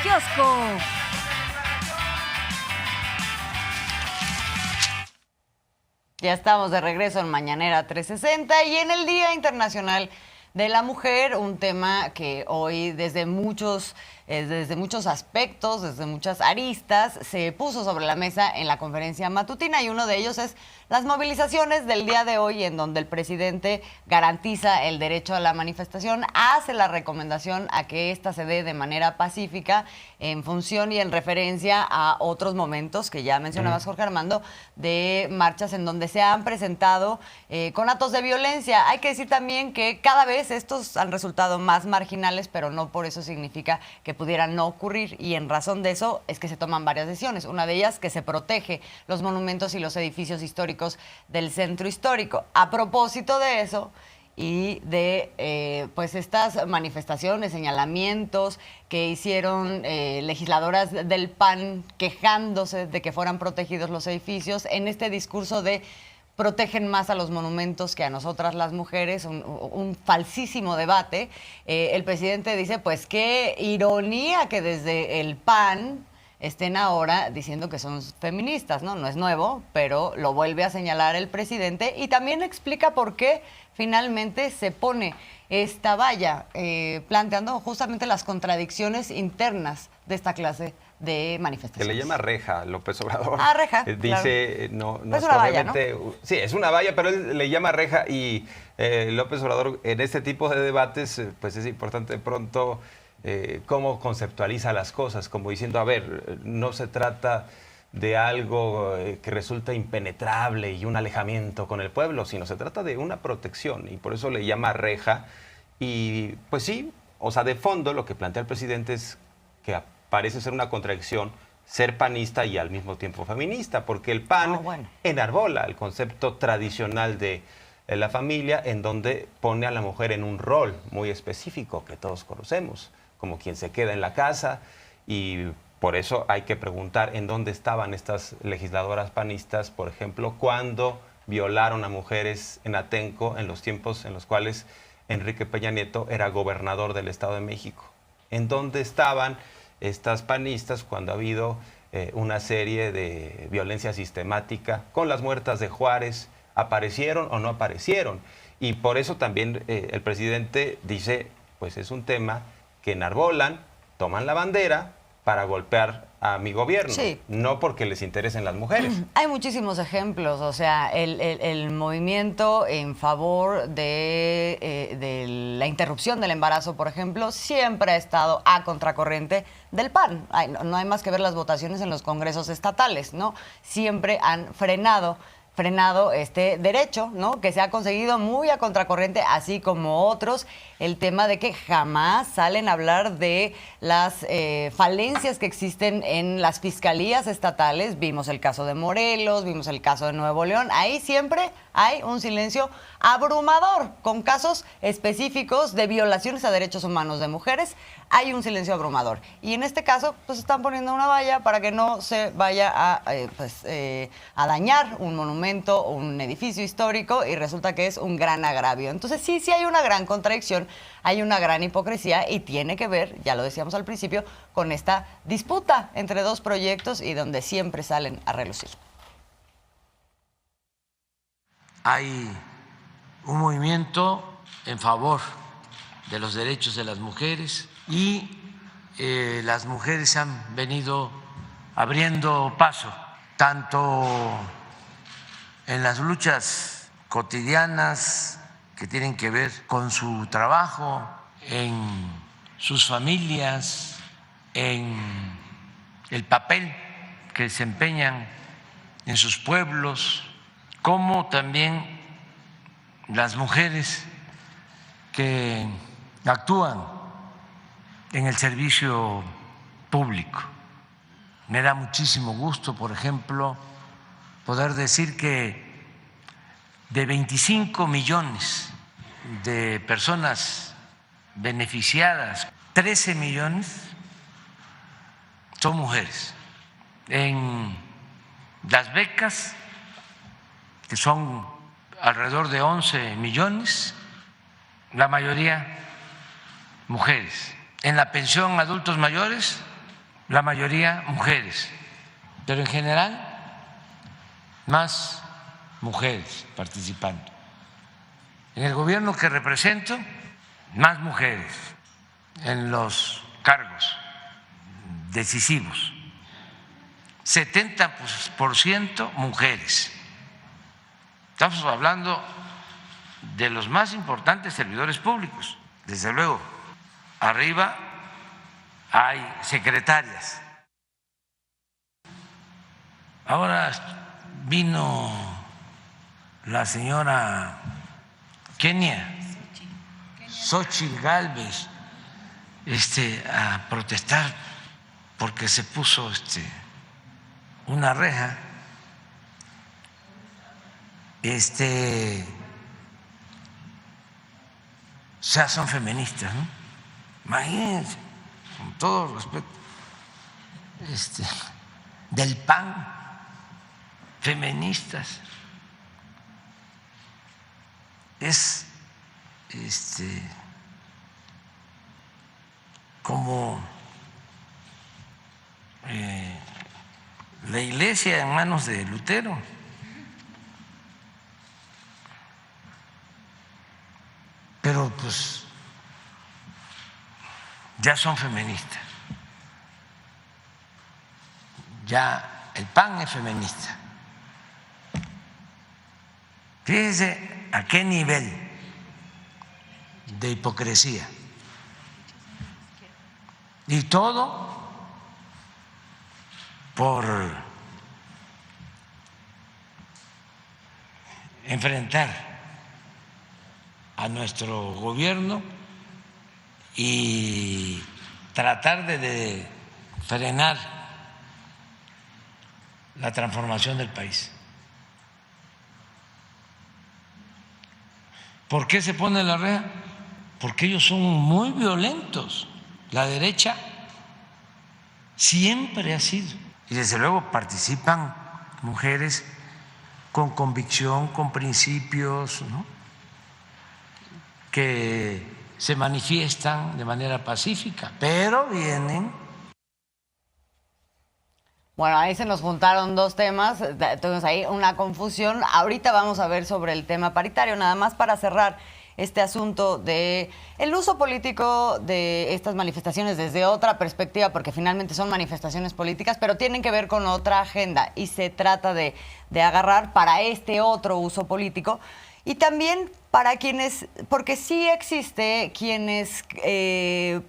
Kiosco. Ya estamos de regreso en Mañanera 360 y en el Día Internacional de la Mujer, un tema que hoy desde muchos aspectos, desde muchas aristas, se puso sobre la mesa en la conferencia matutina, y uno de ellos es las movilizaciones del día de hoy, en donde el presidente garantiza el derecho a la manifestación, hace la recomendación a que ésta se dé de manera pacífica en función y en referencia a otros momentos que ya mencionabas, Jorge Armando, de marchas en donde se han presentado con actos de violencia. Hay que decir también que cada vez estos han resultado más marginales, pero no por eso significa que pudieran no ocurrir, y en razón de eso es que se toman varias decisiones. Una de ellas, que se protege los monumentos y los edificios históricos del centro histórico. A propósito de eso y de pues estas manifestaciones, señalamientos que hicieron legisladoras del PAN quejándose de que fueran protegidos los edificios, en este discurso de protegen más a los monumentos que a nosotras las mujeres, un falsísimo debate. El presidente dice, pues qué ironía que desde el PAN estén ahora diciendo que son feministas, ¿no? No es nuevo, pero lo vuelve a señalar el presidente, y también explica por qué finalmente se pone esta valla, planteando justamente las contradicciones internas de esta clase de manifestaciones. Que le llama reja López Obrador. Ah, reja. Dice, claro. no es es una obviamente, valla, ¿no? Sí, es una valla, pero él le llama reja, y López Obrador en este tipo de debates, pues es importante de pronto cómo conceptualiza las cosas, como diciendo, a ver, no se trata de algo que resulta impenetrable y un alejamiento con el pueblo, sino se trata de una protección, y por eso le llama reja. Y pues sí, o sea, de fondo lo que plantea el presidente es que parece ser una contradicción ser panista y al mismo tiempo feminista, porque el PAN enarbola el concepto tradicional de la familia, en donde pone a la mujer en un rol muy específico que todos conocemos, como quien se queda en la casa, y por eso hay que preguntar en dónde estaban estas legisladoras panistas, por ejemplo, cuando violaron a mujeres en Atenco en los tiempos en los cuales Enrique Peña Nieto era gobernador del Estado de México. ¿En dónde estaban estas panistas cuando ha habido una serie de violencia sistemática con las muertas de Juárez? ¿Aparecieron o no aparecieron? Y por eso también el presidente dice, pues es un tema que enarbolan, toman la bandera para golpear a mi gobierno, sí, no porque les interesen las mujeres. Hay muchísimos ejemplos, o sea, el movimiento en favor de la interrupción del embarazo, por ejemplo, siempre ha estado a contracorriente del PAN. No hay más que ver las votaciones en los congresos estatales, ¿no? Siempre han frenado este derecho, ¿no? Que se ha conseguido muy a contracorriente, así como otros. El tema de que jamás salen a hablar de las falencias que existen en las fiscalías estatales. Vimos el caso de Morelos, vimos el caso de Nuevo León. Ahí siempre hay un silencio abrumador con casos específicos de violaciones a derechos humanos de mujeres. Hay un silencio abrumador. Y en este caso, pues están poniendo una valla para que no se vaya a dañar un monumento o un edificio histórico, y resulta que es un gran agravio. Entonces sí hay una gran contradicción, hay una gran hipocresía, y tiene que ver, ya lo decíamos al principio, con esta disputa entre dos proyectos y donde siempre salen a relucir. Hay un movimiento en favor de los derechos de las mujeres, y las mujeres han venido abriendo paso, tanto en las luchas cotidianas que tienen que ver con su trabajo, en sus familias, en el papel que desempeñan en sus pueblos, como también las mujeres que actúan en el servicio público. Me da muchísimo gusto, por ejemplo, poder decir que de 25 millones de personas beneficiadas, 13 millones son mujeres. En las becas, que son alrededor de 11 millones, la mayoría mujeres. En la pensión a adultos mayores, la mayoría mujeres, pero en general más mujeres participando. En el gobierno que represento, más mujeres en los cargos decisivos, 70% mujeres. Estamos hablando de los más importantes servidores públicos, desde luego. Arriba hay secretarias. Ahora vino la señora Kenia Xóchitl Gálvez a protestar porque se puso una reja. O sea, son feministas, ¿no? Imagínense, con todo respeto, del PAN, feministas. Es como la iglesia en manos de Lutero. Pero pues ya son feministas, ya el PAN es feminista. Fíjense a qué nivel de hipocresía. Y todo por enfrentar a nuestro gobierno y tratar de frenar la transformación del país. ¿Por qué se pone la reja? Porque ellos son muy violentos. La derecha siempre ha sido. Y desde luego participan mujeres con convicción, con principios, ¿no?, que se manifiestan de manera pacífica, pero vienen. Bueno, ahí se nos juntaron dos temas, tuvimos ahí una confusión. Ahorita vamos a ver sobre el tema paritario, nada más para cerrar este asunto de el uso político de estas manifestaciones desde otra perspectiva, porque finalmente son manifestaciones políticas, pero tienen que ver con otra agenda y se trata de agarrar para este otro uso político. Y también para quienes, porque sí existe quienes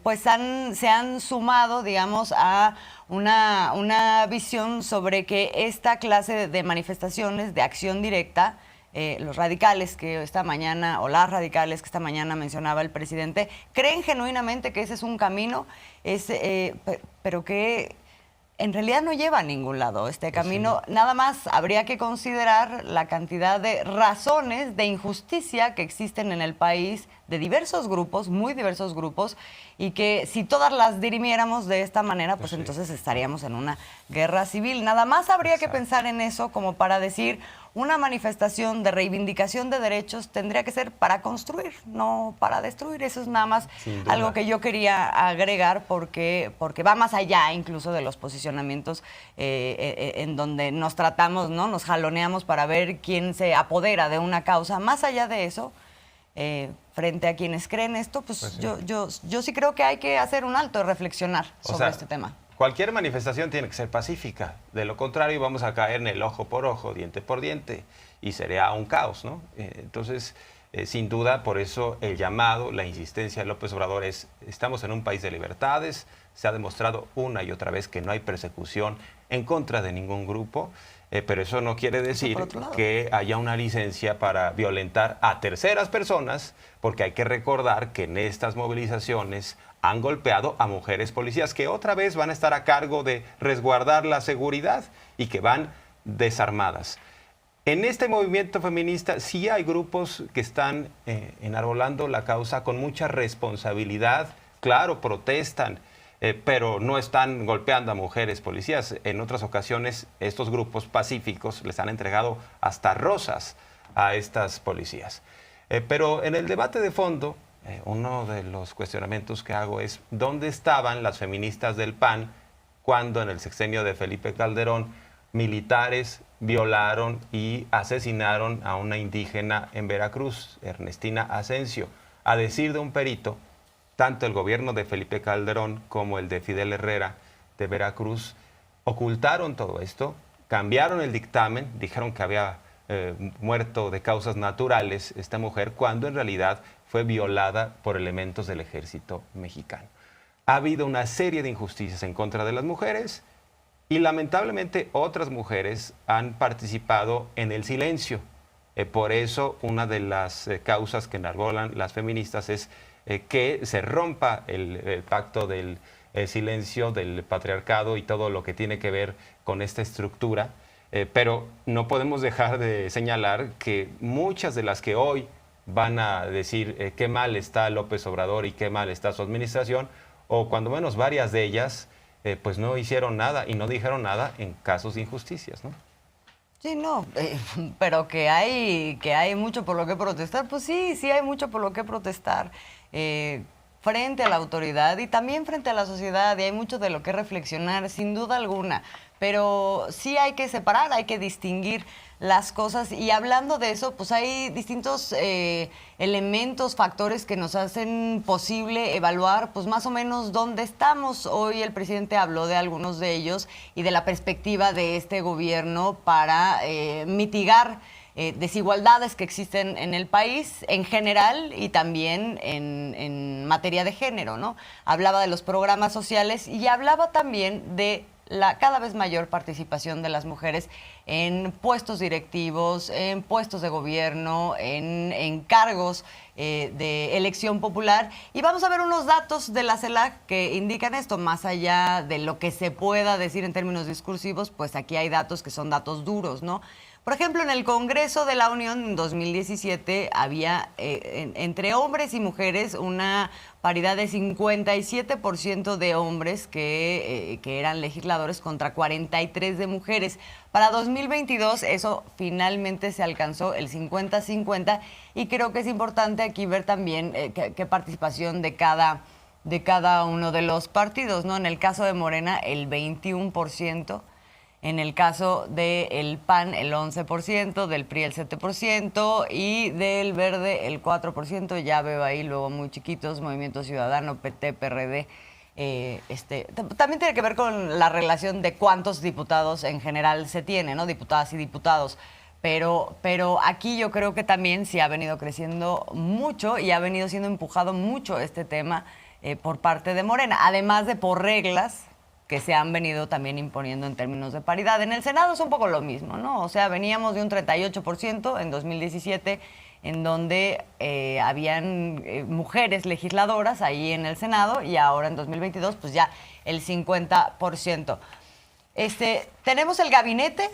pues se han sumado, digamos, a una visión sobre que esta clase de manifestaciones de acción directa, los radicales que esta mañana, o las radicales que esta mañana mencionaba el presidente, creen genuinamente que ese es un camino, pero que en realidad no lleva a ningún lado este camino. Sí. Nada más habría que considerar la cantidad de razones de injusticia que existen en el país de diversos grupos, muy diversos grupos, y que si todas las dirimiéramos de esta manera, pues sí, entonces estaríamos en una guerra civil. Nada más habría que pensar en eso como para decir, una manifestación de reivindicación de derechos tendría que ser para construir, no para destruir. Eso es nada más algo que yo quería agregar porque va más allá incluso de los posicionamientos en donde nos tratamos, ¿no? Nos jaloneamos para ver quién se apodera de una causa. Más allá de eso, frente a quienes creen esto, pues sí. Yo sí creo que hay que hacer un alto y reflexionar sobre este tema. Cualquier manifestación tiene que ser pacífica. De lo contrario, vamos a caer en el ojo por ojo, diente por diente, y sería un caos, ¿no? Entonces, sin duda, por eso el llamado, la insistencia de López Obrador es, estamos en un país de libertades, se ha demostrado una y otra vez que no hay persecución en contra de ningún grupo, pero eso no quiere decir que haya una licencia para violentar a terceras personas, porque hay que recordar que en estas movilizaciones han golpeado a mujeres policías que otra vez van a estar a cargo de resguardar la seguridad y que van desarmadas. En este movimiento feminista sí hay grupos que están enarbolando la causa con mucha responsabilidad. Claro, protestan, pero no están golpeando a mujeres policías. En otras ocasiones estos grupos pacíficos les han entregado hasta rosas a estas policías. Pero en el debate de fondo, uno de los cuestionamientos que hago es ¿dónde estaban las feministas del PAN cuando en el sexenio de Felipe Calderón militares violaron y asesinaron a una indígena en Veracruz, Ernestina Asensio. A decir de un perito, tanto el gobierno de Felipe Calderón como el de Fidel Herrera de Veracruz ocultaron todo esto, cambiaron el dictamen, dijeron que había muerto de causas naturales esta mujer, cuando en realidad fue violada por elementos del ejército mexicano. Ha habido una serie de injusticias en contra de las mujeres y lamentablemente otras mujeres han participado en el silencio. Por eso una de las causas que enarbolan las feministas es que se rompa el pacto del silencio, del patriarcado y todo lo que tiene que ver con esta estructura. Pero no podemos dejar de señalar que muchas de las que hoy van a decir qué mal está López Obrador y qué mal está su administración, o cuando menos varias de ellas, pues no hicieron nada y no dijeron nada en casos de injusticias, ¿no? Sí, no, pero que hay mucho por lo que protestar, pues sí, sí hay mucho por lo que protestar frente a la autoridad y también frente a la sociedad, y hay mucho de lo que reflexionar, sin duda alguna, pero sí hay que separar, hay que distinguir las cosas, y hablando de eso, pues hay distintos elementos, factores que nos hacen posible evaluar pues más o menos dónde estamos. Hoy el presidente habló de algunos de ellos y de la perspectiva de este gobierno para mitigar desigualdades que existen en el país en general y también en materia de género, ¿no? Hablaba de los programas sociales y hablaba también de la cada vez mayor participación de las mujeres en puestos directivos, en puestos de gobierno, en cargos de elección popular. Y vamos a ver unos datos de la CELAC que indican esto, más allá de lo que se pueda decir en términos discursivos, pues aquí hay datos que son datos duros, ¿no? Por ejemplo, en el Congreso de la Unión en 2017 había entre hombres y mujeres una paridad de 57% de hombres que eran legisladores contra 43% de mujeres. Para 2022 eso finalmente se alcanzó el 50-50 y creo que es importante aquí ver también qué participación de cada uno de los partidos, ¿no? En el caso de Morena, el 21%. En el caso del PAN, el 11%, del PRI, el 7%, y del Verde, el 4%. Ya veo ahí luego muy chiquitos, Movimiento Ciudadano, PT, PRD. También tiene que ver con la relación de cuántos diputados en general se tiene, ¿no? Diputadas y diputados. Pero aquí yo creo que también sí ha venido creciendo mucho y ha venido siendo empujado mucho este tema por parte de Morena, además de por reglas que se han venido también imponiendo en términos de paridad. En el Senado es un poco lo mismo, ¿no? O sea, veníamos de un 38% en 2017, en donde habían mujeres legisladoras ahí en el Senado, y ahora en 2022, pues ya el 50%. Tenemos el gabinete.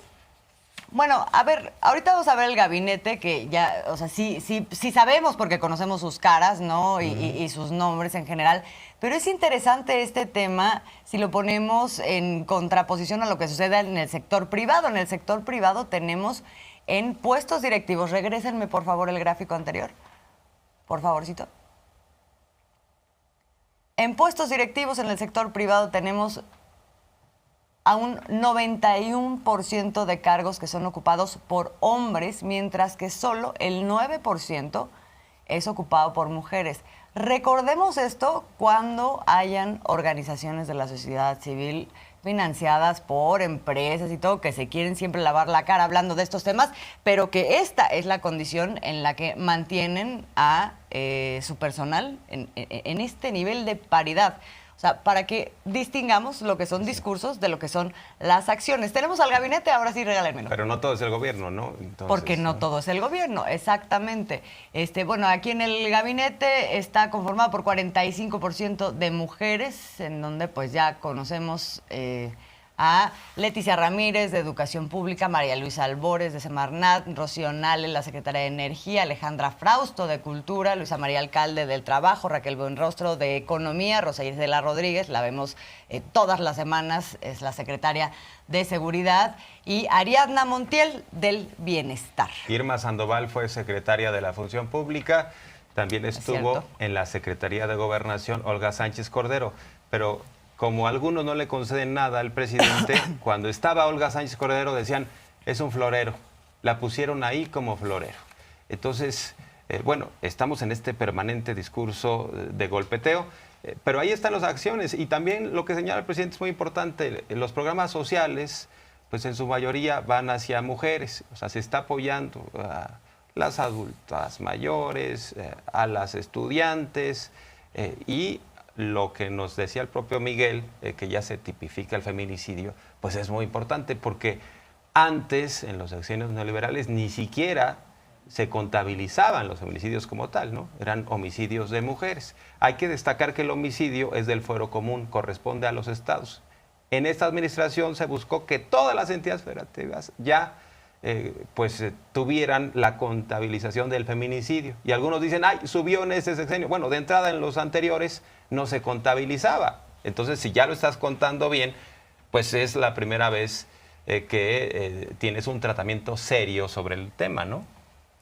Bueno, a ver, ahorita vamos a ver el gabinete, que ya, o sea, sí sabemos porque conocemos sus caras, ¿no? Y sus nombres en general. Pero es interesante este tema si lo ponemos en contraposición a lo que sucede en el sector privado. En el sector privado tenemos en puestos directivos, regrésenme por favor el gráfico anterior, por favorcito. En puestos directivos en el sector privado tenemos a un 91% de cargos que son ocupados por hombres, mientras que solo el 9% es ocupado por mujeres. Recordemos esto cuando hayan organizaciones de la sociedad civil financiadas por empresas y todo, que se quieren siempre lavar la cara hablando de estos temas, pero que esta es la condición en la que mantienen a su personal en este nivel de paridad. O sea, para que distingamos lo que son discursos de lo que son las acciones. Tenemos al gabinete, ahora sí regálenmelo. Pero no todo es el gobierno, ¿no? Entonces, porque no todo es el gobierno, exactamente. Bueno, aquí en el gabinete está conformado por 45% de mujeres, en donde pues ya conocemos a Leticia Ramírez, de Educación Pública, María Luisa Albores, de Semarnat, Rocío Nale, la Secretaria de Energía, Alejandra Frausto, de Cultura, Luisa María Alcalde, del Trabajo, Raquel Buenrostro, de Economía, Rosa Isela Rodríguez, la vemos todas las semanas, es la Secretaria de Seguridad, y Ariadna Montiel, del Bienestar. Irma Sandoval fue Secretaria de la Función Pública, también estuvo en la Secretaría de Gobernación Olga Sánchez Cordero, pero como algunos no le conceden nada al presidente, cuando estaba Olga Sánchez Cordero decían, es un florero, la pusieron ahí como florero. Entonces, bueno, estamos en este permanente discurso de golpeteo, pero ahí están las acciones y también lo que señala el presidente es muy importante, los programas sociales, pues en su mayoría van hacia mujeres, o sea, se está apoyando a las adultas mayores, a las estudiantes y lo que nos decía el propio Miguel, que ya se tipifica el feminicidio, pues es muy importante porque antes, en los sexenios neoliberales, ni siquiera se contabilizaban los feminicidios como tal, ¿no? Eran homicidios de mujeres. Hay que destacar que el homicidio es del fuero común, corresponde a los estados. En esta administración se buscó que todas las entidades federativas ya tuvieran la contabilización del feminicidio. Y algunos dicen, ay, subió en ese sexenio. Bueno, de entrada en los anteriores no se contabilizaba. Entonces, si ya lo estás contando bien, pues es la primera vez que tienes un tratamiento serio sobre el tema, ¿no?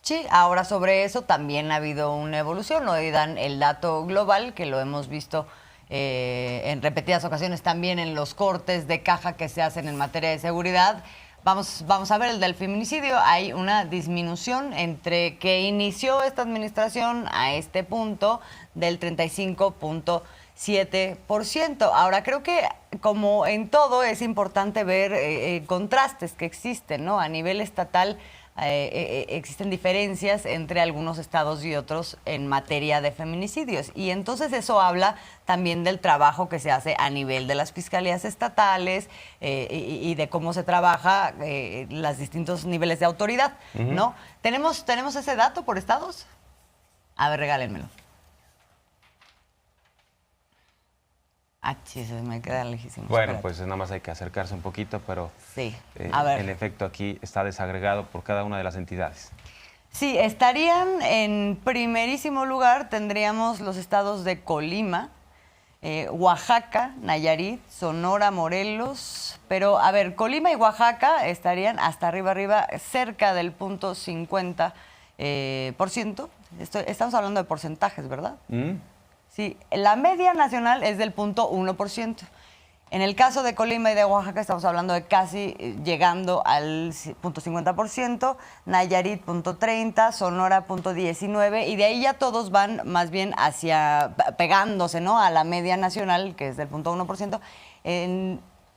Sí, ahora sobre eso también ha habido una evolución. Hoy dan el dato global, que lo hemos visto en repetidas ocasiones también en los cortes de caja que se hacen en materia de seguridad. Vamos a ver el del feminicidio. Hay una disminución entre que inició esta administración a este punto del 35.7%. Ahora, creo que como en todo es importante ver contrastes que existen, ¿no? A nivel estatal existen diferencias entre algunos estados y otros en materia de feminicidios. Y entonces eso habla también del trabajo que se hace a nivel de las fiscalías estatales y de cómo se trabaja los distintos niveles de autoridad, ¿no? ¿Tenemos ese dato por estados? A ver, regálenmelo. Sí, se me queda lejísimo. Bueno, Espérate. pues nada más hay que acercarse un poquito, pero sí. A ver. En efecto aquí está desagregado por cada una de las entidades. Sí, estarían en primerísimo lugar, tendríamos los estados de Colima, Oaxaca, Nayarit, Sonora, Morelos, pero a ver, Colima y Oaxaca estarían hasta arriba, cerca del 0.50%. Estamos hablando de porcentajes, ¿verdad? Sí, la media nacional es del 0.1%. En el caso de Colima y de Oaxaca estamos hablando de casi llegando al 0.50%, Nayarit 0.30%, Sonora 0.19%, y de ahí ya todos van más bien pegándose, ¿no?, a la media nacional, que es del 0.1%,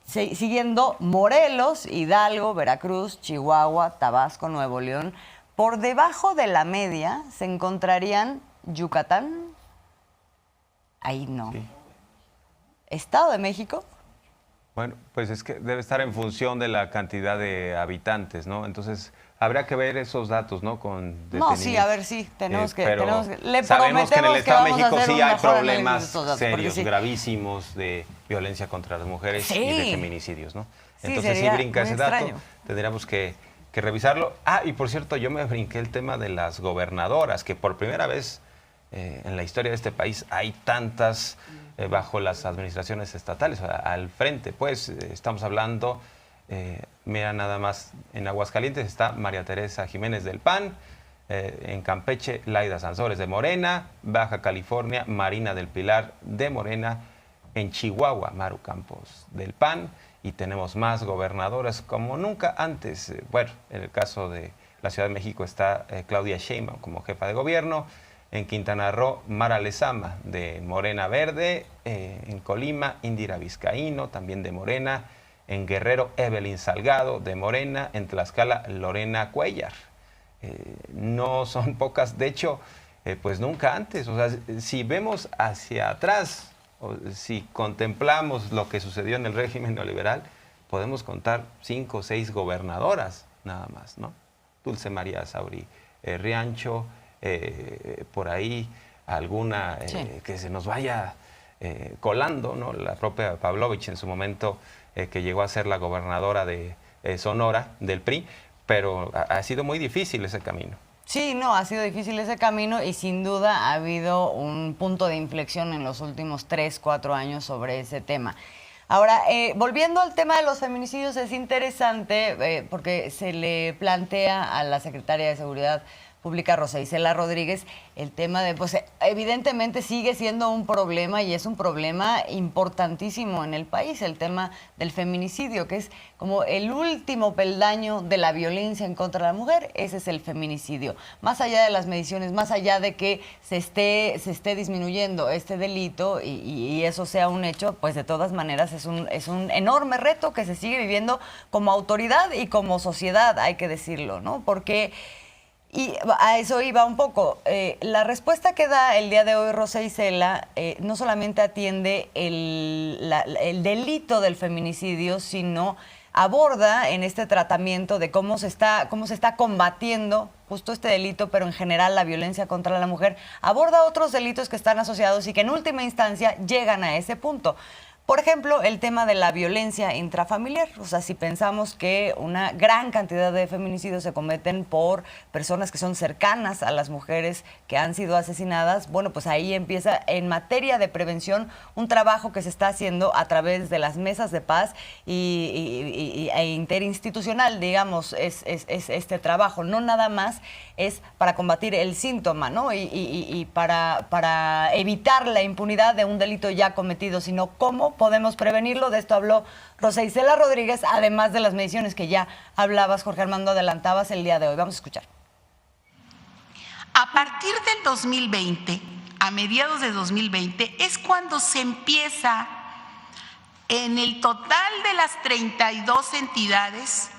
siguiendo Morelos, Hidalgo, Veracruz, Chihuahua, Tabasco, Nuevo León. Por debajo de la media se encontrarían Yucatán. Ahí no. Sí. ¿Estado de México? Bueno, pues es que debe estar en función de la cantidad de habitantes, ¿no? Entonces, habría que ver esos datos, ¿no? Con no, sí, a ver, sí, tenemos que... Le sabemos que en el Estado de México sí hay problemas serios, gravísimos de violencia contra las mujeres y de feminicidios, ¿no? Entonces, sí brinca ese dato, tendríamos que revisarlo. Ah, y por cierto, yo me brinqué el tema de las gobernadoras, que por primera vez en la historia de este país hay tantas bajo las administraciones estatales, al frente. Pues estamos hablando, mira nada más, en Aguascalientes está María Teresa Jiménez del PAN, en Campeche Laida Sansores de Morena, Baja California Marina del Pilar de Morena, en Chihuahua Maru Campos del PAN, y tenemos más gobernadoras como nunca antes. Bueno, en el caso de la Ciudad de México está Claudia Sheinbaum como jefa de gobierno. En Quintana Roo, Mara Lezama, de Morena Verde. En Colima, Indira Vizcaíno, también de Morena. En Guerrero, Evelyn Salgado, de Morena. En Tlaxcala, Lorena Cuellar. No son pocas, de hecho, pues nunca antes. O sea, si vemos hacia atrás, o si contemplamos lo que sucedió en el régimen neoliberal, podemos contar 5 o 6 gobernadoras nada más, ¿no? Dulce María Sauri Riancho, por ahí alguna que se nos vaya colando, ¿no? La propia Pavlovich en su momento, que llegó a ser la gobernadora de Sonora, del PRI, pero ha sido muy difícil ese camino. Sí, no, ha sido difícil ese camino y sin duda ha habido un punto de inflexión en los últimos 3, 4 años sobre ese tema. Ahora, volviendo al tema de los feminicidios, es interesante porque se le plantea a la Secretaria de Seguridad Pública, Rosa Isela Rodríguez, el tema de, pues evidentemente sigue siendo un problema y es un problema importantísimo en el país, el tema del feminicidio, que es como el último peldaño de la violencia en contra de la mujer, ese es el feminicidio. Más allá de las mediciones, más allá de que se esté disminuyendo este delito y eso sea un hecho, pues de todas maneras es un enorme reto que se sigue viviendo como autoridad y como sociedad, hay que decirlo, ¿no? Porque, y a eso iba un poco, la respuesta que da el día de hoy Rosa Isela no solamente atiende el delito del feminicidio, sino aborda en este tratamiento de cómo se está combatiendo justo este delito, pero en general la violencia contra la mujer, aborda otros delitos que están asociados y que en última instancia llegan a ese punto. Por ejemplo, el tema de la violencia intrafamiliar. O sea, si pensamos que una gran cantidad de feminicidios se cometen por personas que son cercanas a las mujeres que han sido asesinadas, bueno, pues ahí empieza en materia de prevención un trabajo que se está haciendo a través de las mesas de paz e interinstitucional, digamos, es este trabajo. No nada más es para combatir el síntoma, ¿no? Y para evitar la impunidad de un delito ya cometido, sino cómo podemos prevenirlo. De esto habló Rosa Isela Rodríguez, además de las mediciones que ya hablabas, Jorge Armando, adelantabas el día de hoy. Vamos a escuchar. A partir del 2020, a mediados de 2020, es cuando se empieza en el total de las 32 entidades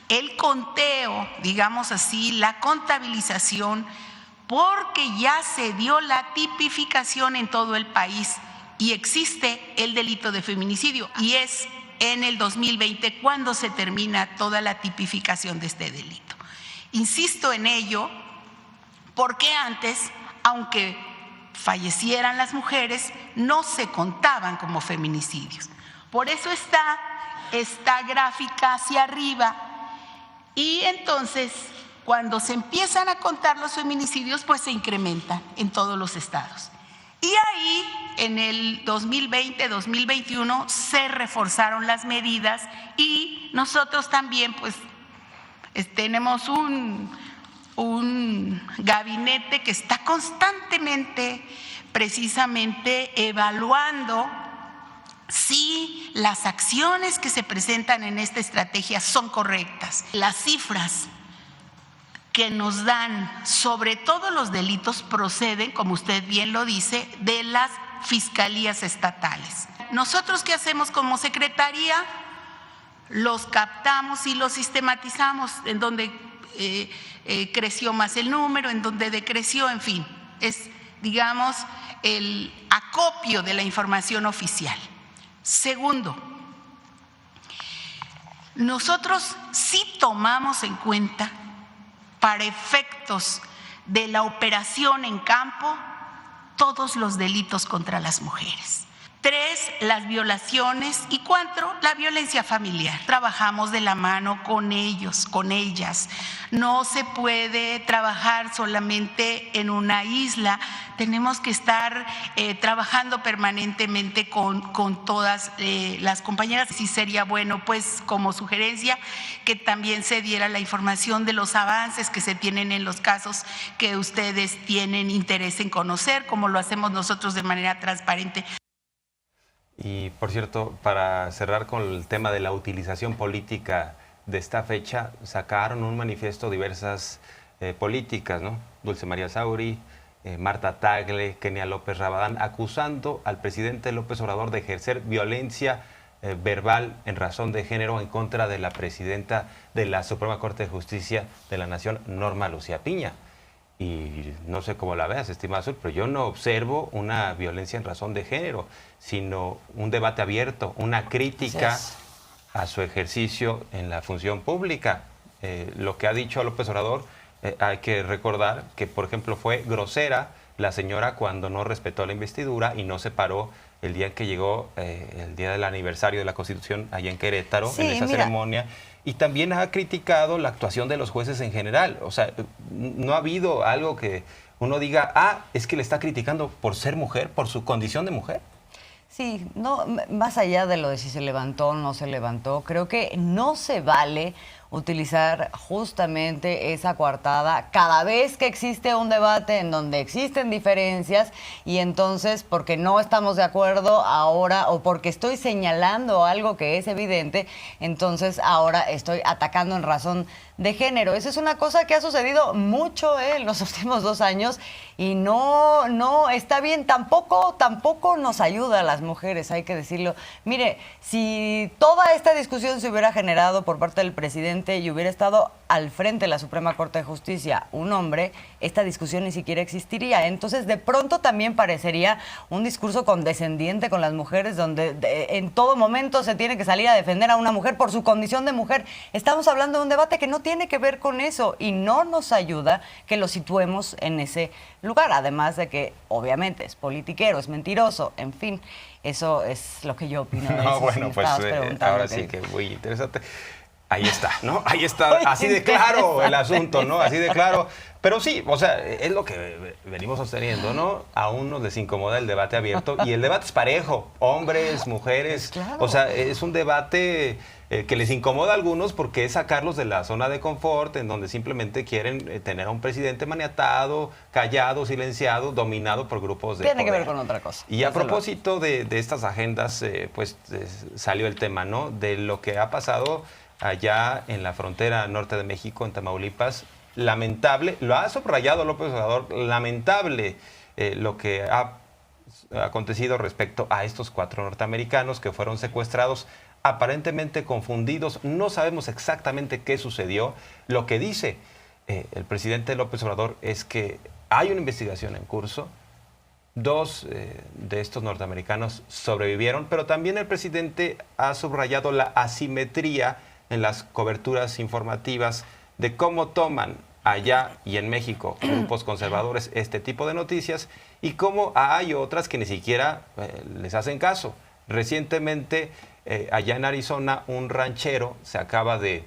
el conteo, digamos así, la contabilización, porque ya se dio la tipificación en todo el país y existe el delito de feminicidio, y es en el 2020 cuando se termina toda la tipificación de este delito. Insisto en ello porque antes, aunque fallecieran las mujeres, no se contaban como feminicidios. Por eso está esta gráfica hacia arriba. Y entonces, cuando se empiezan a contar los feminicidios, pues se incrementan en todos los estados. Y ahí, en el 2020-2021, se reforzaron las medidas y nosotros también, pues, tenemos un gabinete que está constantemente, precisamente, evaluando si las acciones que se presentan en esta estrategia son correctas. Las cifras que nos dan sobre todos los delitos proceden, como usted bien lo dice, de las fiscalías estatales. ¿Nosotros qué hacemos como secretaría? Los captamos y los sistematizamos en donde creció más el número, en donde decreció, en fin. Es, digamos, el acopio de la información oficial. Segundo, nosotros sí tomamos en cuenta para efectos de la operación en campo todos los delitos contra las mujeres. 3, las violaciones, y 4, la violencia familiar. Trabajamos de la mano con ellos, con ellas. No se puede trabajar solamente en una isla. Tenemos que estar trabajando permanentemente con todas las compañeras. Sí sería bueno, pues, como sugerencia, que también se diera la información de los avances que se tienen en los casos que ustedes tienen interés en conocer, como lo hacemos nosotros de manera transparente. Y, por cierto, para cerrar con el tema de la utilización política de esta fecha, sacaron un manifiesto diversas políticas, ¿no? Dulce María Sauri, Marta Tagle, Kenia López Rabadán, acusando al presidente López Obrador de ejercer violencia verbal en razón de género en contra de la presidenta de la Suprema Corte de Justicia de la Nación, Norma Lucía Piña. Y no sé cómo la veas, estimado Azul, pero yo no observo una violencia en razón de género, sino un debate abierto, una crítica a su ejercicio en la función pública. Lo que ha dicho López Obrador, hay que recordar que, por ejemplo, fue grosera la señora cuando no respetó la investidura y no se paró el día en que llegó, el día del aniversario de la Constitución allá en Querétaro, en esa ceremonia. Y también ha criticado la actuación de los jueces en general. O sea, no ha habido algo que uno diga, es que le está criticando por ser mujer, por su condición de mujer. Sí, no, más allá de lo de si se levantó o no se levantó, creo que no se vale utilizar justamente esa coartada cada vez que existe un debate en donde existen diferencias y entonces porque no estamos de acuerdo ahora o porque estoy señalando algo que es evidente, entonces ahora estoy atacando en razón de género. Esa es una cosa que ha sucedido mucho en los últimos 2 años y no está bien, tampoco nos ayuda a las mujeres, hay que decirlo. Mire, si toda esta discusión se hubiera generado por parte del presidente y hubiera estado al frente de la Suprema Corte de Justicia un hombre, esta discusión ni siquiera existiría. Entonces, de pronto también parecería un discurso condescendiente con las mujeres, donde en todo momento se tiene que salir a defender a una mujer por su condición de mujer. Estamos hablando de un debate que no tiene que ver con eso y no nos ayuda que lo situemos en ese lugar. Además de que, obviamente, es politiquero, es mentiroso, en fin. Eso es lo que yo opino de eso. No, bueno, pues ahora sí que muy interesante. Ahí está, ¿no? Ahí está, así de claro el asunto, ¿no? Así de claro. Pero sí, o sea, es lo que venimos sosteniendo, ¿no? Aún nos desincomoda el debate abierto y el debate es parejo, hombres, mujeres. Claro. O sea, es un debate que les incomoda a algunos porque es sacarlos de la zona de confort, en donde simplemente quieren tener a un presidente maniatado, callado, silenciado, dominado por grupos de Tiene que poder. ver con otra cosa. Y a propósito de estas agendas, salió el tema, ¿no? De lo que ha pasado allá en la frontera norte de México, en Tamaulipas. Lamentable, lo ha subrayado López Obrador, lamentable lo que ha acontecido respecto a estos 4 norteamericanos que fueron secuestrados, aparentemente confundidos. No sabemos exactamente qué sucedió. Lo que dice el presidente López Obrador es que hay una investigación en curso. 2 de estos norteamericanos sobrevivieron, pero también el presidente ha subrayado la asimetría en las coberturas informativas de cómo toman allá y en México grupos conservadores este tipo de noticias y cómo hay otras que ni siquiera les hacen caso. Recientemente, allá en Arizona, un ranchero se acaba de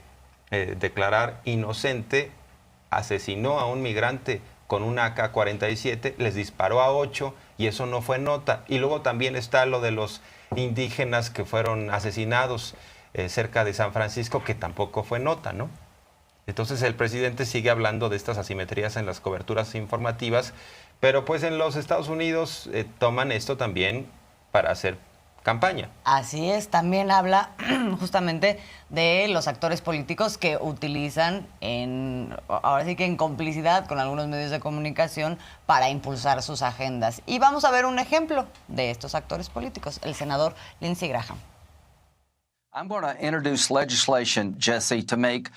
declarar inocente, asesinó a un migrante con una AK-47, les disparó a 8 y eso no fue nota. Y luego también está lo de los indígenas que fueron asesinados cerca de San Francisco, que tampoco fue nota, ¿no? Entonces el presidente sigue hablando de estas asimetrías en las coberturas informativas, pero pues en los Estados Unidos toman esto también para hacer campaña. Así es, también habla justamente de los actores políticos que utilizan ahora sí que en complicidad con algunos medios de comunicación para impulsar sus agendas. Y vamos a ver un ejemplo de estos actores políticos, el senador Lindsey Graham. I'm going to introduce legislation, Jesse, to make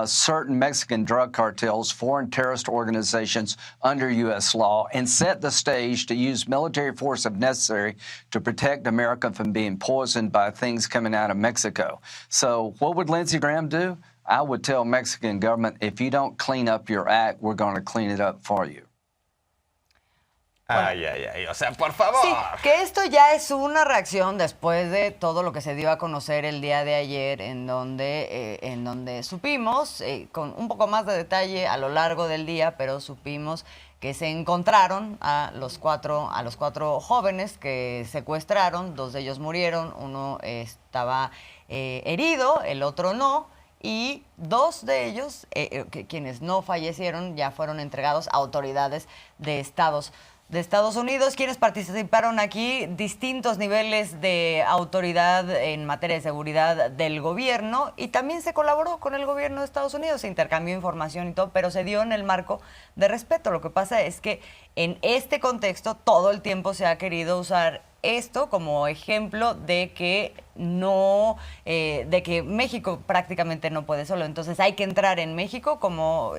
certain Mexican drug cartels, foreign terrorist organizations under U.S. law, and set the stage to use military force if necessary to protect America from being poisoned by things coming out of Mexico. So what would Lindsey Graham do? I would tell Mexican government, if you don't clean up your act, we're going to clean it up for you. Ay, o sea, por favor. Sí, que esto ya es una reacción después de todo lo que se dio a conocer el día de ayer, en donde supimos, con un poco más de detalle a lo largo del día, pero supimos que se encontraron a los cuatro jóvenes que secuestraron. 2 de ellos murieron, uno estaba herido, el otro no. Y 2 de ellos, quienes no fallecieron, ya fueron entregados a autoridades de Estados Unidos, quienes participaron aquí, distintos niveles de autoridad en materia de seguridad del gobierno, y también se colaboró con el gobierno de Estados Unidos, se intercambió información y todo, pero se dio en el marco de respeto. Lo que pasa es que en este contexto todo el tiempo se ha querido usar esto como ejemplo de que de que México prácticamente no puede solo. Entonces hay que entrar en México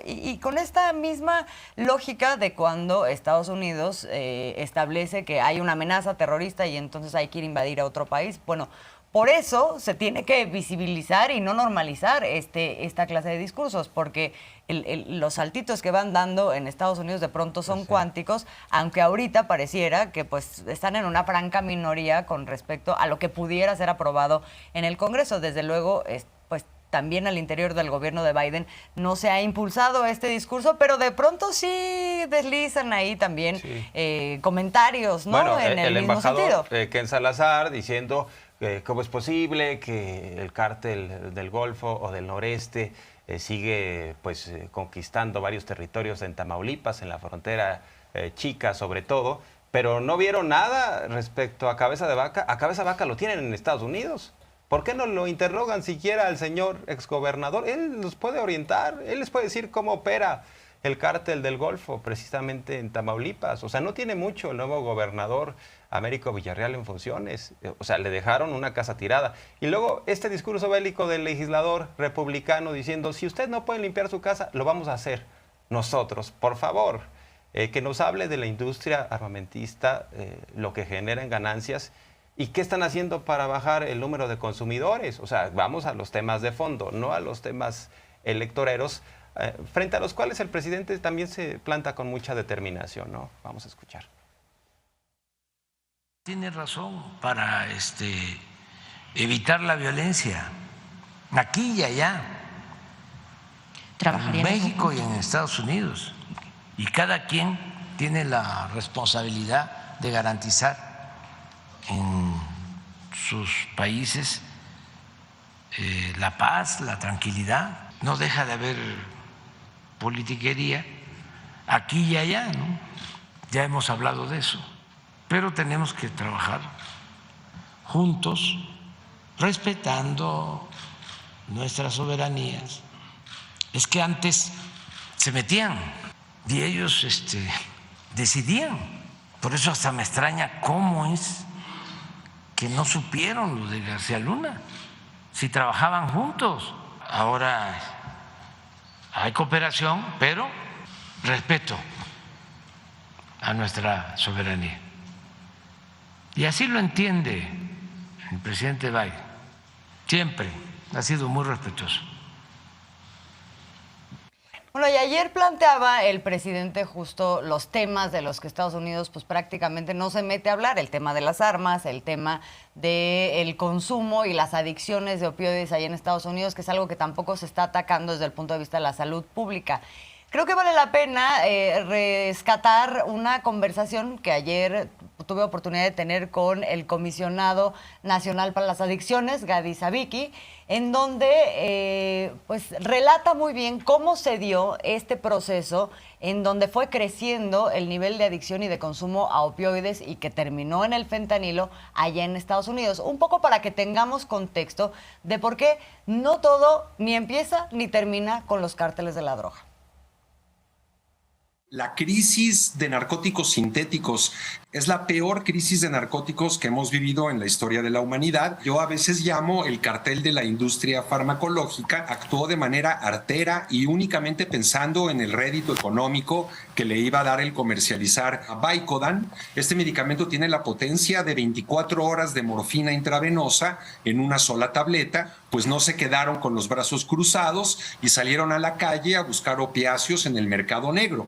y con esta misma lógica de cuando Estados Unidos establece que hay una amenaza terrorista y entonces hay que ir a invadir a otro país. Bueno, por eso se tiene que visibilizar y no normalizar esta clase de discursos, porque los saltitos que van dando en Estados Unidos de pronto son cuánticos, aunque ahorita pareciera que pues están en una franca minoría con respecto a lo que pudiera ser aprobado en el Congreso. Desde luego, pues también al interior del gobierno de Biden no se ha impulsado este discurso, pero de pronto sí deslizan ahí también comentarios, ¿no? Bueno, en el mismo embajador sentido. Ken Salazar diciendo ¿Cómo es posible que el cártel del Golfo o del Noreste sigue conquistando varios territorios en Tamaulipas, en la frontera chica sobre todo, pero no vieron nada respecto a Cabeza de Vaca? A Cabeza de Vaca lo tienen en Estados Unidos. ¿Por qué no lo interrogan siquiera al señor exgobernador? Él los puede orientar, él les puede decir cómo opera el cártel del Golfo, precisamente en Tamaulipas. O sea, no tiene mucho el nuevo gobernador Américo Villarreal en funciones. O sea, le dejaron una casa tirada. Y luego este discurso bélico del legislador republicano diciendo, si usted no puede limpiar su casa, lo vamos a hacer nosotros. Por favor, que nos hable de la industria armamentista, lo que genera en ganancias y qué están haciendo para bajar el número de consumidores. O sea, vamos a los temas de fondo, no a los temas electoreros, frente a los cuales el presidente también se planta con mucha determinación, ¿no? Vamos a escuchar. Tiene razón para evitar la violencia aquí y allá, en México y en Estados Unidos. Y cada quien tiene la responsabilidad de garantizar en sus países la paz, la tranquilidad. No deja de haber politiquería aquí y allá, ¿no? Ya hemos hablado de eso, pero tenemos que trabajar juntos, respetando nuestras soberanías. Es que antes se metían y ellos decidían. Por eso hasta me extraña cómo es que no supieron lo de García Luna, si trabajaban juntos. Ahora hay cooperación, pero respeto a nuestra soberanía. Y así lo entiende el presidente Biden. Siempre ha sido muy respetuoso. Bueno, y ayer planteaba el presidente justo los temas de los que Estados Unidos pues prácticamente no se mete a hablar, el tema de las armas, el tema del consumo y las adicciones de opioides ahí en Estados Unidos, que es algo que tampoco se está atacando desde el punto de vista de la salud pública. Creo que vale la pena rescatar una conversación que ayer tuve oportunidad de tener con el Comisionado Nacional para las Adicciones, Gadi Zabicki, en donde pues relata muy bien cómo se dio este proceso en donde fue creciendo el nivel de adicción y de consumo a opioides y que terminó en el fentanilo allá en Estados Unidos. Un poco para que tengamos contexto de por qué no todo ni empieza ni termina con los cárteles de la droga. La crisis de narcóticos sintéticos es la peor crisis de narcóticos que hemos vivido en la historia de la humanidad. Yo a veces llamo el cartel de la industria farmacológica. Actuó de manera artera y únicamente pensando en el rédito económico que le iba a dar el comercializar a Vicodin. Este medicamento tiene la potencia de 24 horas de morfina intravenosa en una sola tableta, pues no se quedaron con los brazos cruzados y salieron a la calle a buscar opiáceos en el mercado negro.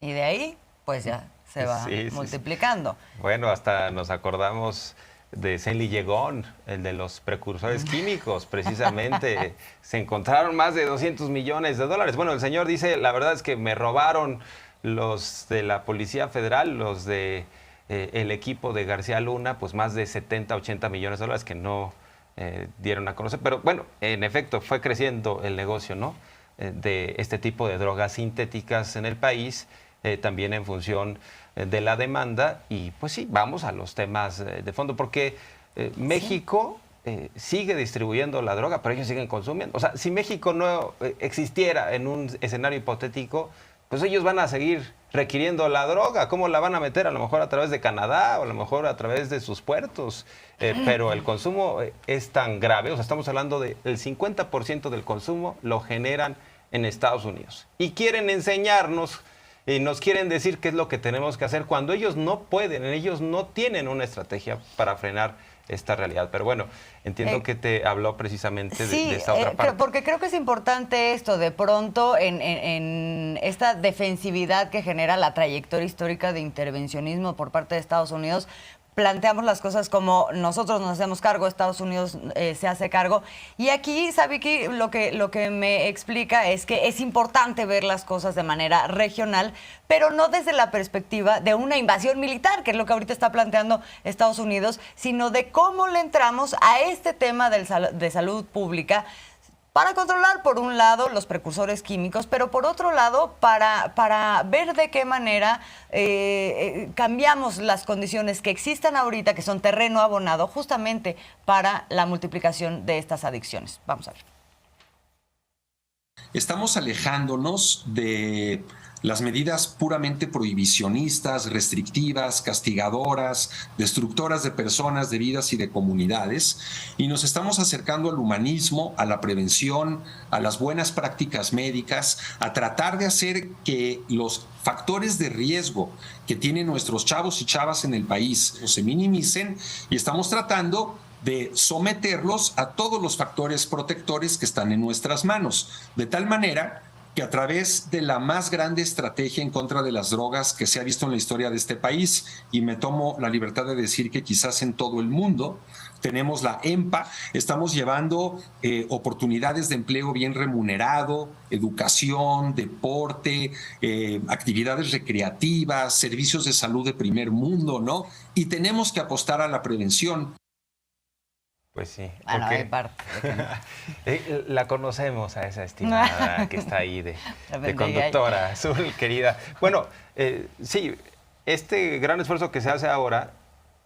Y de ahí, pues ya se va multiplicando. Bueno, hasta nos acordamos de Senli Llegón, el de los precursores químicos, precisamente. Se encontraron más de 200 millones de dólares. Bueno, el señor dice, la verdad es que me robaron los de la Policía Federal, los de el equipo de García Luna, pues más de 70, 80 millones de dólares que no dieron a conocer. Pero bueno, en efecto, fue creciendo el negocio, ¿no? De este tipo de drogas sintéticas en el país, también en función de la demanda. Y pues sí, vamos a los temas de fondo, porque México sigue distribuyendo la droga, pero ellos siguen consumiendo. O sea, si México no existiera en un escenario hipotético, pues ellos van a seguir requiriendo la droga. ¿Cómo la van a meter? A lo mejor a través de Canadá o a lo mejor a través de sus puertos. Pero el consumo es tan grave, o sea, estamos hablando del 50% del consumo lo generan en Estados Unidos. Y quieren enseñarnos y nos quieren decir qué es lo que tenemos que hacer cuando ellos no pueden, ellos no tienen una estrategia para frenar esta realidad. Pero bueno, entiendo que te habló precisamente de esta otra parte. Porque creo que es importante esto, de pronto, en esta defensividad que genera la trayectoria histórica de intervencionismo por parte de Estados Unidos, planteamos las cosas como nosotros nos hacemos cargo, Estados Unidos se hace cargo. Y aquí, Sabiki, lo que me explica es que es importante ver las cosas de manera regional, pero no desde la perspectiva de una invasión militar, que es lo que ahorita está planteando Estados Unidos, sino de cómo le entramos a este tema de salud pública para controlar, por un lado, los precursores químicos, pero por otro lado, para ver de qué manera cambiamos las condiciones que existan ahorita, que son terreno abonado, justamente para la multiplicación de estas adicciones. Vamos a ver. Estamos alejándonos de las medidas puramente prohibicionistas, restrictivas, castigadoras, destructoras de personas, de vidas y de comunidades, y nos estamos acercando al humanismo, a la prevención, a las buenas prácticas médicas, a tratar de hacer que los factores de riesgo que tienen nuestros chavos y chavas en el país se minimicen, y estamos tratando de someterlos a todos los factores protectores que están en nuestras manos, de tal manera que a través de la más grande estrategia en contra de las drogas que se ha visto en la historia de este país, y me tomo la libertad de decir que quizás en todo el mundo, tenemos la EMPA, estamos llevando oportunidades de empleo bien remunerado, educación, deporte, actividades recreativas, servicios de salud de primer mundo, ¿no? Y tenemos que apostar a la prevención. Pues sí. Bueno, hay parte de que no. La conocemos a esa estimada que está ahí de conductora azul, querida. Bueno, sí, este gran esfuerzo que se hace ahora,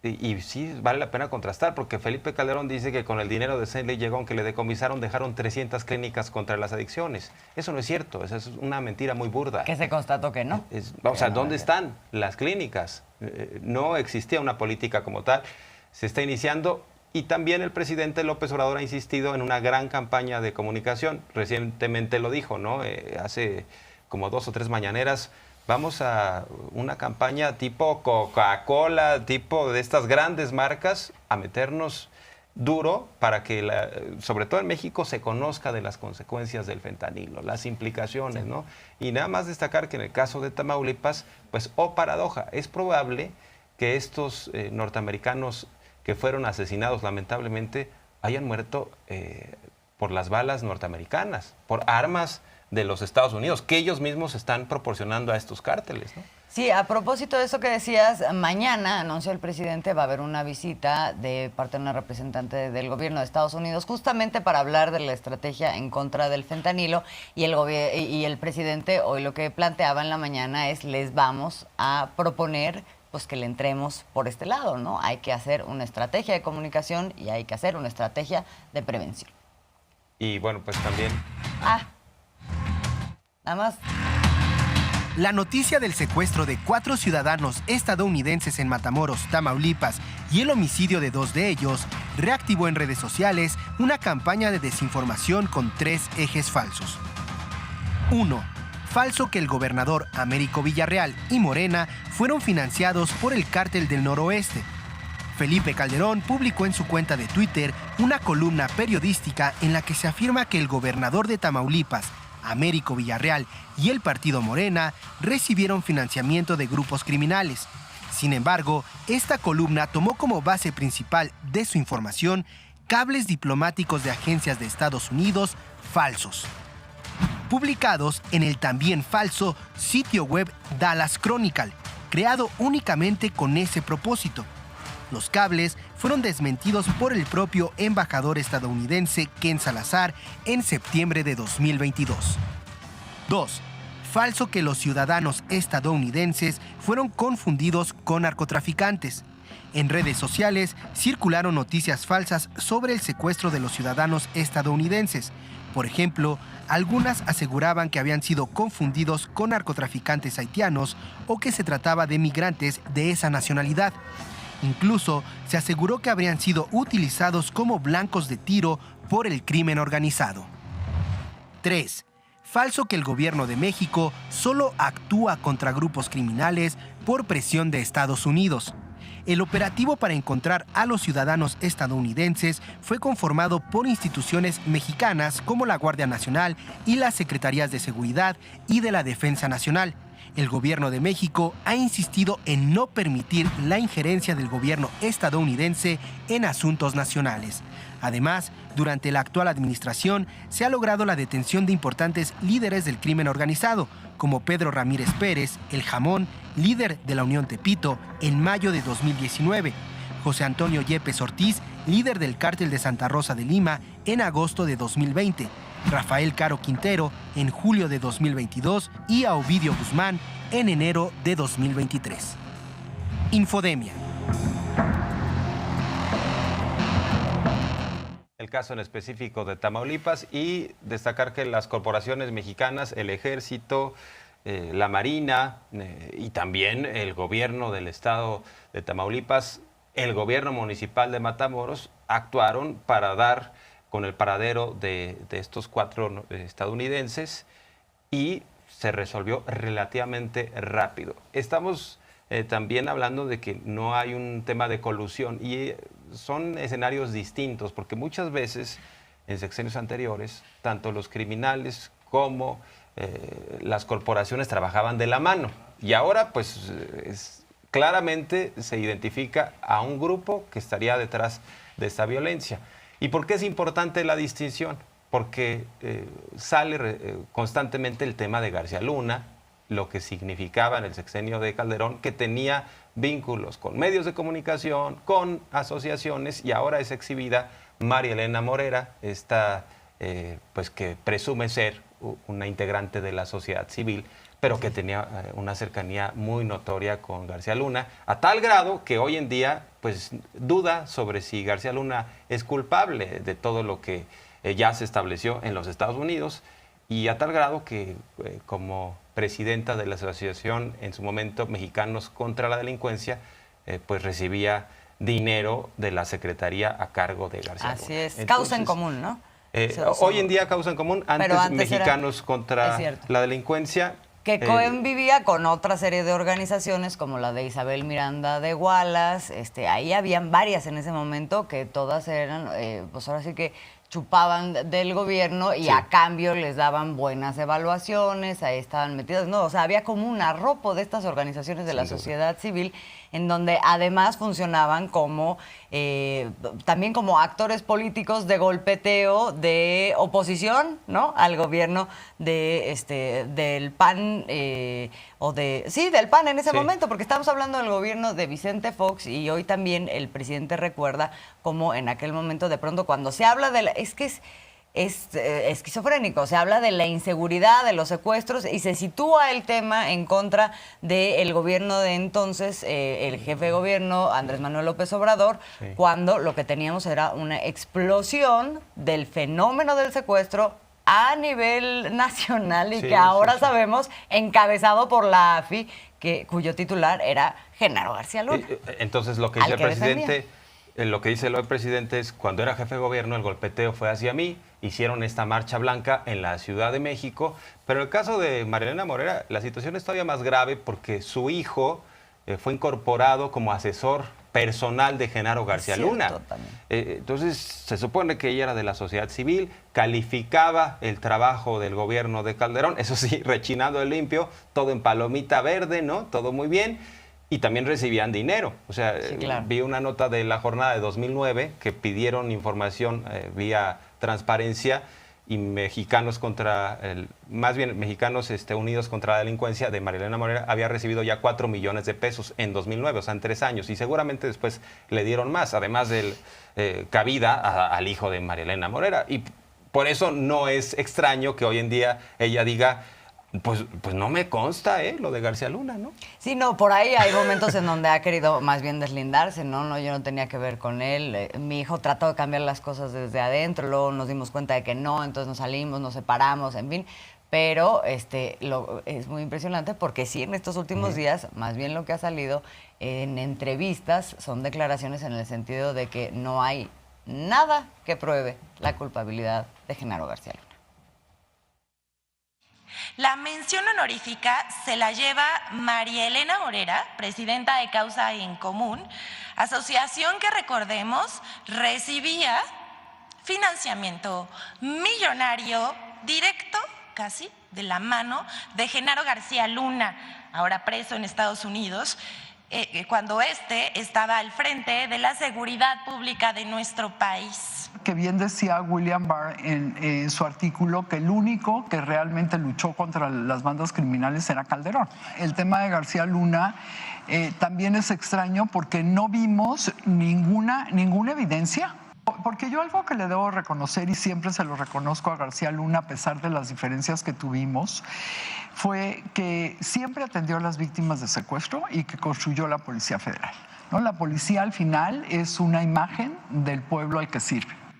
y sí vale la pena contrastar, porque Felipe Calderón dice que con el dinero de Stanley Llegón que le decomisaron dejaron 300 clínicas contra las adicciones. Eso no es cierto, esa es una mentira muy burda. Que se constató que no. O sea, ¿dónde están las clínicas? No existía una política como tal. Se está iniciando. Y también el presidente López Obrador ha insistido en una gran campaña de comunicación. Recientemente lo dijo, ¿no? Hace como 2 o 3 mañaneras. Vamos a una campaña tipo Coca-Cola, tipo de estas grandes marcas, a meternos duro para que, sobre todo en México, se conozca de las consecuencias del fentanilo, las implicaciones, ¿no? Y nada más destacar que en el caso de Tamaulipas, pues, oh paradoja, es probable que estos norteamericanos que fueron asesinados lamentablemente hayan muerto por las balas norteamericanas, por armas de los Estados Unidos, que ellos mismos están proporcionando a estos cárteles, ¿no? Sí, a propósito de eso que decías, mañana, anunció el presidente, va a haber una visita de parte de una representante del gobierno de Estados Unidos, justamente para hablar de la estrategia en contra del fentanilo, y el presidente hoy lo que planteaba en la mañana es: les vamos a proponer pues que le entremos por este lado, ¿no? Hay que hacer una estrategia de comunicación y hay que hacer una estrategia de prevención. Y bueno, pues también... Nada más. La noticia del secuestro de 4 ciudadanos estadounidenses en Matamoros, Tamaulipas, y el homicidio de 2 de ellos reactivó en redes sociales una campaña de desinformación con 3 ejes falsos. 1. Falso que el gobernador Américo Villarreal y Morena fueron financiados por el Cártel del Noroeste. Felipe Calderón publicó en su cuenta de Twitter una columna periodística en la que se afirma que el gobernador de Tamaulipas, Américo Villarreal, y el partido Morena recibieron financiamiento de grupos criminales. Sin embargo, esta columna tomó como base principal de su información cables diplomáticos de agencias de Estados Unidos falsos, publicados en el también falso sitio web Dallas Chronicle, creado únicamente con ese propósito. Los cables fueron desmentidos por el propio embajador estadounidense Ken Salazar en septiembre de 2022. 2. Falso que los ciudadanos estadounidenses fueron confundidos con narcotraficantes. En redes sociales circularon noticias falsas sobre el secuestro de los ciudadanos estadounidenses. Por ejemplo, algunas aseguraban que habían sido confundidos con narcotraficantes haitianos o que se trataba de migrantes de esa nacionalidad. Incluso se aseguró que habrían sido utilizados como blancos de tiro por el crimen organizado. 3. Falso que el gobierno de México solo actúa contra grupos criminales por presión de Estados Unidos. El operativo para encontrar a los ciudadanos estadounidenses fue conformado por instituciones mexicanas como la Guardia Nacional y las Secretarías de Seguridad y de la Defensa Nacional, El gobierno de México ha insistido en no permitir la injerencia del gobierno estadounidense en asuntos nacionales. Además, durante la actual administración se ha logrado la detención de importantes líderes del crimen organizado, como Pedro Ramírez Pérez, El Jamón, líder de la Unión Tepito, en mayo de 2019, José Antonio Yepes Ortiz, líder del Cártel de Santa Rosa de Lima, en agosto de 2020, Rafael Caro Quintero en julio de 2022 y a Ovidio Guzmán en enero de 2023. Infodemia. El caso en específico de Tamaulipas y destacar que las corporaciones mexicanas, el Ejército, la Marina y también el gobierno del estado de Tamaulipas, el gobierno municipal de Matamoros, actuaron para dar con el paradero de estos 4 estadounidenses y se resolvió relativamente rápido. Estamos también hablando de que no hay un tema de colusión y son escenarios distintos porque muchas veces en sexenios anteriores tanto los criminales como las corporaciones trabajaban de la mano y ahora pues claramente se identifica a un grupo que estaría detrás de esta violencia. ¿Y por qué es importante la distinción? Porque sale constantemente el tema de García Luna, lo que significaba en el sexenio de Calderón, que tenía vínculos con medios de comunicación, con asociaciones, y ahora es exhibida María Elena Morera, esta, pues que presume ser una integrante de la sociedad civil, pero que tenía una cercanía muy notoria con García Luna, a tal grado que hoy en día pues duda sobre si García Luna es culpable de todo lo que ya se estableció en los Estados Unidos, y a tal grado que como presidenta de la asociación en su momento Mexicanos contra la Delincuencia, pues recibía dinero de la Secretaría a cargo de García Luna. Así es, causa en común, ¿no? Hoy en día causa en común, antes Mexicanos contra la Delincuencia. Que convivía con otra serie de organizaciones como la de Isabel Miranda de Wallace. Ahí habían varias en ese momento que todas eran, pues ahora sí que chupaban del gobierno y a cambio les daban buenas evaluaciones, ahí estaban metidas, no, o sea, había como un arropo de estas organizaciones de la sociedad civil en donde además funcionaban como también como actores políticos de golpeteo de oposición, ¿no? Al gobierno de del PAN del PAN en ese momento, porque estamos hablando del gobierno de Vicente Fox y hoy también el presidente recuerda como en aquel momento de pronto cuando se habla de es que es esquizofrénico, se habla de la inseguridad, de los secuestros y se sitúa el tema en contra del gobierno de entonces, el jefe de gobierno Andrés Manuel López Obrador, cuando lo que teníamos era una explosión del fenómeno del secuestro a nivel nacional y que ahora sabemos, encabezado por la AFI, cuyo titular era Genaro García Luna. Entonces lo que dice el presidente... Lo que dice el presidente es, cuando era jefe de gobierno, el golpeteo fue hacia mí, hicieron esta marcha blanca en la Ciudad de México, pero en el caso de María Elena Morera, la situación es todavía más grave porque su hijo fue incorporado como asesor personal de Genaro García Luna. Entonces, se supone que ella era de la sociedad civil, calificaba el trabajo del gobierno de Calderón, eso sí, rechinando el limpio, todo en palomita verde, ¿no? Todo muy bien. Y también recibían dinero. O sea, vi una nota de la jornada de 2009 que pidieron información vía transparencia y Mexicanos Unidos contra la Delincuencia de María Elena Morera había recibido ya 4 millones de pesos en 2009, o sea, en 3 años. Y seguramente después le dieron más, además de cabida al hijo de María Elena Morera. Y por eso no es extraño que hoy en día ella diga... Pues no me consta, lo de García Luna, ¿no? Sí, no, por ahí hay momentos en donde ha querido más bien deslindarse, ¿no? Yo no tenía que ver con él. Mi hijo trató de cambiar las cosas desde adentro, luego nos dimos cuenta de que no, entonces nos salimos, nos separamos, en fin. Pero es muy impresionante porque sí, en estos últimos días, más bien lo que ha salido en entrevistas son declaraciones en el sentido de que no hay nada que pruebe la culpabilidad de Genaro García Luna. La mención honorífica se la lleva María Elena Morera, presidenta de Causa en Común, asociación que, recordemos, recibía financiamiento millonario directo casi de la mano de Genaro García Luna, ahora preso en Estados Unidos, cuando estaba al frente de la seguridad pública de nuestro país. Que bien decía William Barr en su artículo que el único que realmente luchó contra las bandas criminales era Calderón. El tema de García Luna también es extraño porque no vimos ninguna evidencia. Porque yo algo que le debo reconocer, y siempre se lo reconozco a García Luna a pesar de las diferencias que tuvimos, fue que siempre atendió a las víctimas de secuestro y que construyó la Policía Federal, ¿no? La policía al final es una imagen del pueblo al que sirve.